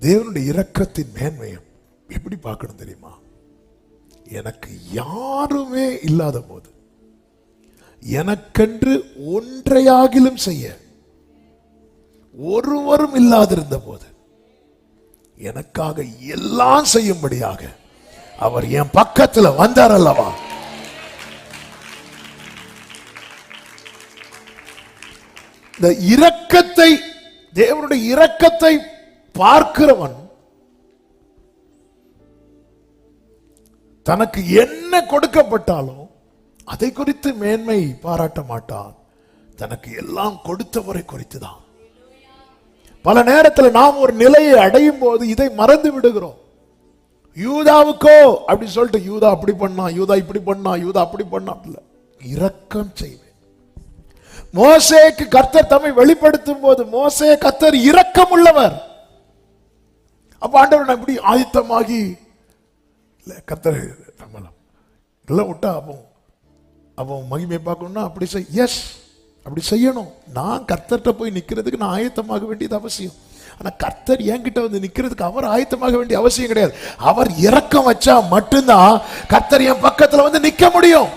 தேவனுடைய இரக்கத்தின் மேன்மையம் எப்படி பார்க்கணும் தெரியுமா? எனக்கு யாருமே இல்லாத போது, எனக்கென்று ஒன்றையாகிலும் செய்ய ஒருவரும் இல்லாதிருந்த போது, எனக்காக எல்லாம் செய்யும்படியாக அவர் என் பக்கத்தில் வந்தார் அல்லவா? இந்த இரக்கத்தை, தேவனுடைய இரக்கத்தை பார்க்கிறவன் தனக்கு என்ன கொடுக்கப்பட்டாலும் அதை குறித்து மேன்மை பாராட்ட மாட்டான். தனக்கு எல்லாம் கொடுத்தவரை குறித்துதான். பல நேரத்தில் நாம் ஒரு நிலையை அடையும் போது இதை மறந்து விடுகிறோம். யூதாவுக்கோ அப்படி சொல்லிட்டு, யூதா அப்படி பண்ணா, யூதா இப்படி பண்ணா, யூதா அப்படி பண்ணா, இரக்கம் செய்வேன். மோசேக்கு கர்த்தர் தம்மை வெளிப்படுத்தும் போது, மோசே கர்த்தர் இரக்கம் உள்ளவர். அப்ப ஆண்டவர் இப்படி ஆயத்தமாகி கர்த்தர் நம்மளம் எல்லாம் விட்டா அவன் மகிமையை பார்க்கணும்னா அப்படி எஸ் அப்படி செய்யணும். நான் கர்த்தர்கிட்ட போய் நிற்கிறதுக்கு நான் ஆயத்தமாக வேண்டியது அவசியம். ஆனால் கர்த்தர் என்கிட்ட வந்து நிற்கிறதுக்கு அவர் ஆயத்தமாக வேண்டிய அவசியம் கிடையாது. அவர் இரக்கம் வச்சா மட்டும்தான் கர்த்தர் என் பக்கத்தில் வந்து நிற்க முடியும்.